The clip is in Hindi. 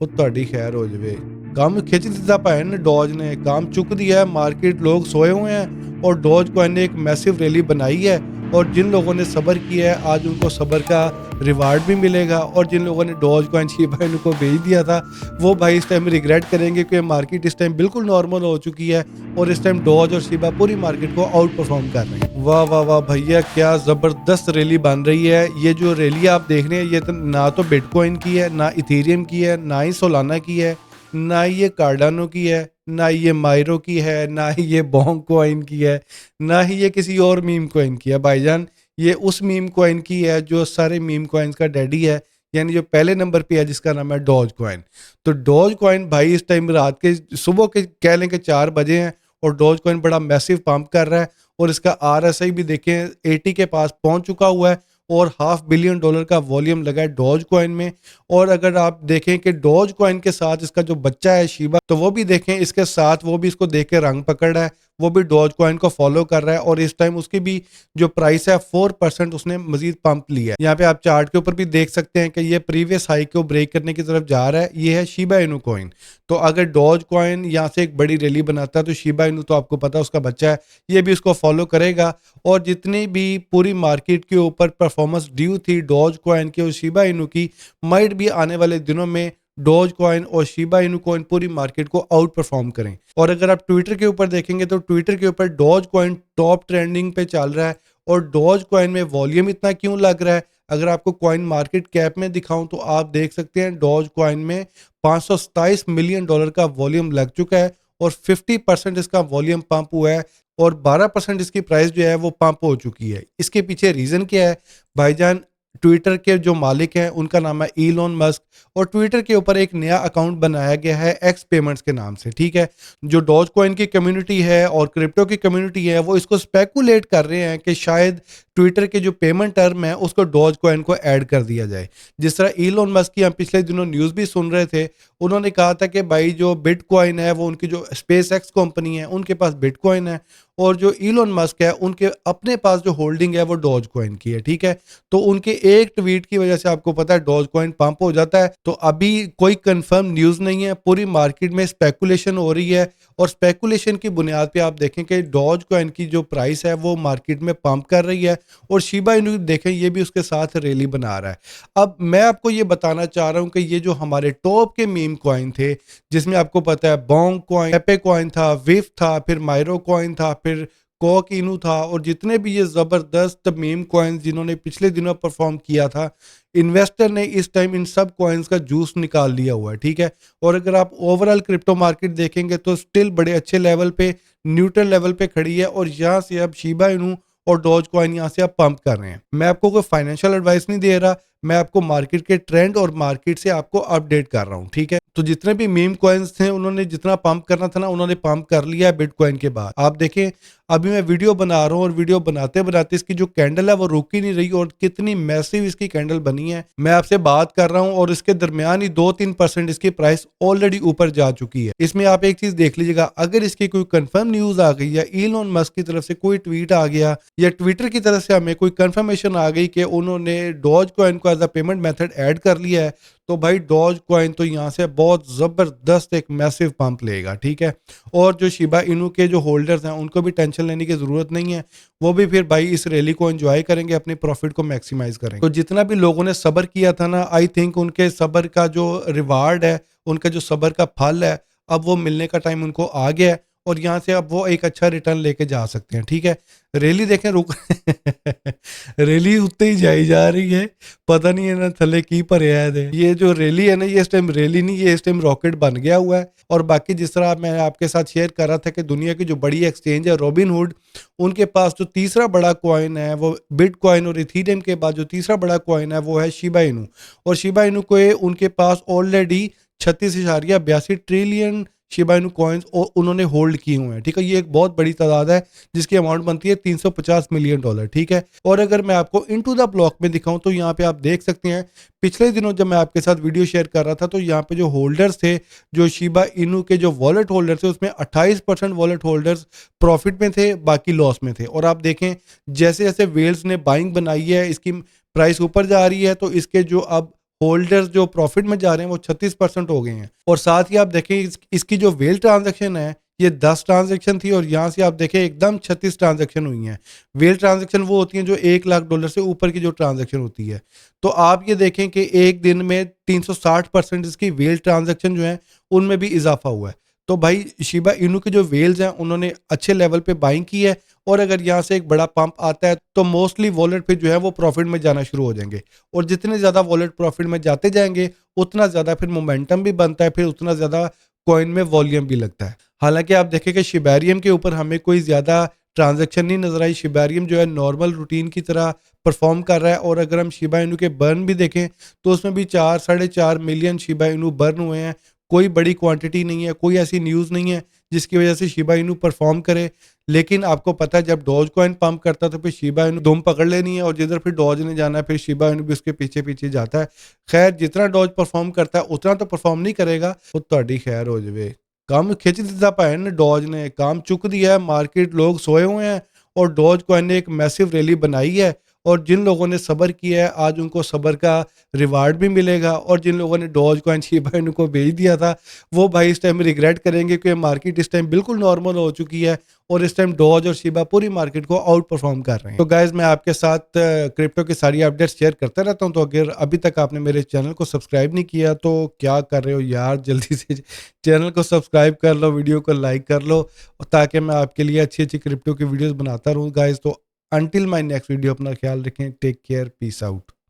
ਉਹ ਤੁਹਾਡੀ खैर हो जाए। काम खिंच दिता भैन डॉज ने, काम चुक दिया है, मार्केट लोग सोए हुए हैं और डॉज कॉइन ने एक मैसिव रैली बनाई है। और जिन लोगों ने सब्र किया है आज उनको सब्र का रिवार्ड भी मिलेगा, और जिन लोगों ने डॉज कॉइन शिबा इनू को बेच दिया था वो भाई इस टाइम रिग्रेट करेंगे कि मार्केट इस टाइम बिल्कुल नॉर्मल हो चुकी है और इस टाइम डॉज और शिबा पूरी मार्केट को आउट परफॉर्म कर रहे हैं। वाह वाह वाह भैया, क्या ज़बरदस्त रैली बन रही है। ये जो रैली आप देख रहे हैं ये तो ना तो बिटकॉइन की है, ना इथेरियम की है, ना ही सोलाना की है, ना ये कार्डानो की है, ना ये मायरो की है, ना ही ये बोंग कॉइन की है, ना ही ये किसी और मीम कॉइन की है भाईजान। ये उस मीम कॉइन की है जो सारे मीम कॉइन्स का डैडी है, यानी जो पहले नंबर पे है जिसका नाम है डॉज कॉइन। तो डॉज कॉइन भाई इस टाइम रात के सुबह के कह लें कि 4 बजे हैं और डॉज कॉइन बड़ा मैसिव पंप कर रहा है और इसका RSI भी देखें 80 के पास पहुंच चुका हुआ है और $500 मिलियन का वॉल्यूम लगा है डॉज कॉइन में। और अगर आप देखें कि डॉज कॉइन के साथ इसका जो बच्चा है शिबा, तो वो भी देखें इसके साथ, वो भी इसको देख के रंग पकड़ रहा है, वो भी डॉज कॉइन को फॉलो कर रहा है और इस टाइम उसकी भी जो प्राइस है 4% उसने मजीद पंप लिया है। यहाँ पे आप चार्ट के ऊपर भी देख सकते हैं कि ये प्रीवियस हाई को ब्रेक करने की तरफ जा रहा है। ये है शिबा इनू कॉइन। तो अगर डॉज कॉइन यहाँ से एक बड़ी रैली बनाता है तो शिबा इनू तो आपको पता है उसका बच्चा है, ये भी उसको फॉलो करेगा। और जितनी भी पूरी मार्केट के ऊपर परफॉर्मेंस ड्यू थी डॉज कॉइन की और शिबा इनू की, माइट भी आने वाले दिनों में डॉज कॉइन और शिबा इनू कॉइन पूरी मार्केट को आउट परफॉर्म करें। और अगर आप ट्विटर के ऊपर देखेंगे तो ट्विटर के ऊपर डॉज कॉइन टॉप ट्रेंडिंग पे चल रहा है। और डॉज कॉइन में वॉल्यूम इतना क्यों लग रहा है, अगर आपको कॉइन मार्केट कैप में दिखाऊं तो आप देख सकते हैं डॉज कॉइन में $527 मिलियन का वॉल्यूम लग चुका है और 50% इसका वॉल्यूम पंप हुआ है और 12% इसकी प्राइस जो है वो पंप हो चुकी है। इसके पीछे रीज़न क्या है भाईजान? ट्विटर के जो मालिक हैं उनका नाम है इलॉन मस्क और ट्विटर के ऊपर एक नया अकाउंट बनाया गया है एक्स पेमेंट्स के नाम से। ठीक है, जो डॉज कॉइन की कम्युनिटी है और क्रिप्टो की कम्युनिटी है वो इसको स्पेकुलेट कर रहे हैं कि शायद ट्विटर के जो पेमेंट टर्म है उसको डॉज कॉइन को ऐड कर दिया जाए। जिस तरह इलॉन मस्क की हम पिछले दिनों न्यूज़ भी सुन रहे थे, उन्होंने कहा था कि भाई जो बिटकॉइन है वो उनकी जो स्पेस एक्स कंपनी है उनके पास बिटकॉइन है और जो इलॉन मस्क है उनके अपने पास जो होल्डिंग है वो डॉज कॉइन की है। ठीक है, तो उनके एक ट्वीट की वजह से आपको पता है डॉज कॉइन पंप हो जाता है। तो अभी कोई कंफर्म न्यूज़ नहीं है, पूरी मार्केट में स्पेकुलेशन हो रही है और स्पेकुलेशन की बुनियाद पे आप देखें कि डॉज कॉइन की जो प्राइस है वो मार्केट में पंप कर रही है और शिबा इनू देखें ये भी उसके साथ रैली बना रहा है। अब मैं आपको ये बताना चाह रहा हूँ कि ये जो हमारे टॉप के मीम कॉइन थे, जिसमें आपको पता है बोंग कॉइन, पेपे कॉइन था, विफ था, फिर मायरो कॉइन था, फिर कॉक इनू था और जितने भी ये ज़बरदस्त मीम कॉइन्स जिन्होंने पिछले दिनों परफॉर्म किया था, इन्वेस्टर ने इस टाइम इन सब कॉइन्स का जूस निकाल लिया हुआ है। ठीक है, और अगर आप ओवरऑल क्रिप्टो मार्केट देखेंगे तो स्टिल बड़े अच्छे लेवल पे, न्यूट्रल लेवल पे खड़ी है और यहाँ से अब शिबा इनू और डॉज कॉइन यहाँ से आप पंप कर रहे हैं। मैं आपको कोई फाइनेंशियल एडवाइस नहीं दे रहा, मैं आपको मार्केट के ट्रेंड और मार्केट से आपको अपडेट कर रहा हूँ। ठीक है, तो जितने भी मीम कॉइन्स थे उन्होंने जितना पंप करना था ना उन्होंने पंप कर लिया है बिटकॉइन के बाद। आप देखें अभी मैं वीडियो बना रहा हूँ और वीडियो बनाते बनाते इसकी जो कैंडल है वो रुक ही नहीं रही और कितनी मैसिव इसकी कैंडल बनी है। मैं आपसे बात कर रहा हूँ और इसके दरमियान ही 2-3% इसकी प्राइस ऑलरेडी ऊपर जा चुकी है। इसमें आप एक चीज देख लीजिएगा, अगर इसकी कोई कंफर्म न्यूज आ गई या इलॉन मस्क की तरफ से कोई ट्वीट आ गया या ट्विटर की तरफ से हमें कोई कंफर्मेशन आ गई कि उन्होंने डॉज कॉइन को as a payment method add कर लिया है, तो भाई डॉज कॉइन तो यहाँ से बहुत ज़बरदस्त एक मैसिव पंप लेगा। ठीक है, और जो शिबा इनू के जो होल्डर्स हैं उनको भी टेंशन लेने की ज़रूरत नहीं है, वो भी फिर भाई इस रैली को एंजॉय करेंगे, अपने प्रॉफिट को मैक्सिमाइज करेंगे। तो जितना भी लोगों ने सब्र किया था ना, आई थिंक उनके सब्र का जो रिवार्ड है, उनका जो सब्र का फल है, अब वो मिलने का टाइम उनको आ गया है और यहाँ से अब वो एक अच्छा रिटर्न लेके जा सकते हैं। ठीक है, रैली देखें रुक रैली उत्ते ही जाई जा रही है, पता नहीं है ना थले की भरया है। ये जो रैली है ना ये इस टाइम रैली नहीं, ये इस टाइम रॉकेट बन गया हुआ है। और बाकी जिस तरह मैं आपके साथ शेयर कर रहा था कि दुनिया की जो बड़ी एक्सचेंज है रॉबिनहुड, उनके पास जो तीसरा बड़ा कॉइन है वो बिटकॉइन और इथेरियम के बाद जो तीसरा बड़ा कॉइन है वो है शिबा इनू। और शिबा इनू को उनके पास already 36.82 trillion Shiba Inu coins उन्होंने होल्ड किए हुए हैं। ठीक है, ये एक बहुत बड़ी तादाद है जिसकी अमाउंट बनती है $350 मिलियन। ठीक है, और अगर मैं आपको इनटू द ब्लॉक में दिखाऊं तो यहाँ पे आप देख सकते हैं पिछले दिनों जब मैं आपके साथ वीडियो शेयर कर रहा था तो यहाँ पे जो होल्डर्स थे, जो शिबा इनू के जो वॉलेट होल्डर्स थे, उसमें 28% वॉलेट होल्डर्स प्रॉफिट में थे, बाकी लॉस में थे। और आप देखें जैसे जैसे वेल्स ने बाइंग बनाई है, इसकी प्राइस ऊपर जा रही है तो इसके जो अब होल्डर्स जो प्रॉफिट में जा रहे हैं वो 36% हो गए हैं। और साथ ही आप देखें इसकी जो वेल ट्रांजैक्शन है ये 10 ट्रांजैक्शन थी और यहाँ से आप देखें एकदम 36 ट्रांजैक्शन हुई हैं। वेल ट्रांजैक्शन वो होती हैं जो $1 लाख से ऊपर की जो ट्रांजैक्शन होती है। तो आप ये देखें कि एक दिन में 360% इसकी वेल ट्रांजैक्शन जो है उनमें भी इजाफा हुआ है। तो भाई शिबा इनू के जो वेल्स हैं उन्होंने अच्छे लेवल पे बाइंग की है और अगर यहाँ से एक बड़ा पंप आता है तो मोस्टली वॉलेट पे जो है वो प्रॉफिट में जाना शुरू हो जाएंगे। और जितने ज़्यादा वॉलेट प्रॉफिट में जाते जाएंगे उतना ज़्यादा फिर मोमेंटम भी बनता है, फिर उतना ज़्यादा कॉइन में वॉल्यूम भी लगता है। हालांकि आप देखें कि शिबेरियम के ऊपर हमें कोई ज़्यादा ट्रांजैक्शन नहीं नजर आई। शिबेरियम जो है नॉर्मल रूटीन की तरह परफॉर्म कर रहा है और अगर हम शिबा इनू के बर्न भी देखें तो उसमें भी 4-4.5 मिलियन शिबा इनू बर्न हुए हैं। कोई बड़ी क्वांटिटी नहीं है, कोई ऐसी न्यूज़ नहीं है जिसकी वजह से शिबा इनू परफॉर्म करे। लेकिन आपको पता है जब डॉज कॉइन पंप करता है तो फिर शिबा इनू दुम पकड़ लेनी है और जिधर फिर डॉज ने जाना है फिर शिबा इनू भी उसके पीछे पीछे जाता है। खैर जितना डॉज परफॉर्म करता है उतना तो परफॉर्म नहीं करेगा, वो ਤੁਹਾਡੀ खैर हो जाए। ਕੰਮ खिंच दिता भैन डॉज ने, काम चुक दिया है, मार्केट लोग सोए हुए हैं और डॉज कॉइन ने एक मैसिव रैली बनाई है। और जिन लोगों ने सब्र किया है आज उनको सब्र का रिवार्ड भी मिलेगा और जिन लोगों ने डॉज कॉइन शिबा इनू को बेच दिया था वो भाई इस टाइम रिग्रेट करेंगे क्योंकि मार्केट इस टाइम बिल्कुल नॉर्मल हो चुकी है और इस टाइम डॉज और शिबा पूरी मार्केट को आउट परफॉर्म कर रहे हैं। तो गाइज मैं आपके साथ क्रिप्टो की सारी अपडेट्स शेयर करता रहता हूँ। तो अगर अभी तक आपने मेरे चैनल को सब्सक्राइब नहीं किया तो क्या कर रहे हो यार, जल्दी से चैनल को सब्सक्राइब कर लो, वीडियो को लाइक कर लो ताकि मैं आपके लिए अच्छी अच्छी क्रिप्टो की वीडियोस बनाता रहूँ गाइज। तो अंटिल माय नेक्स्ट वीडियो अपना ख्याल रखें, टेक केयर, पीस आउट।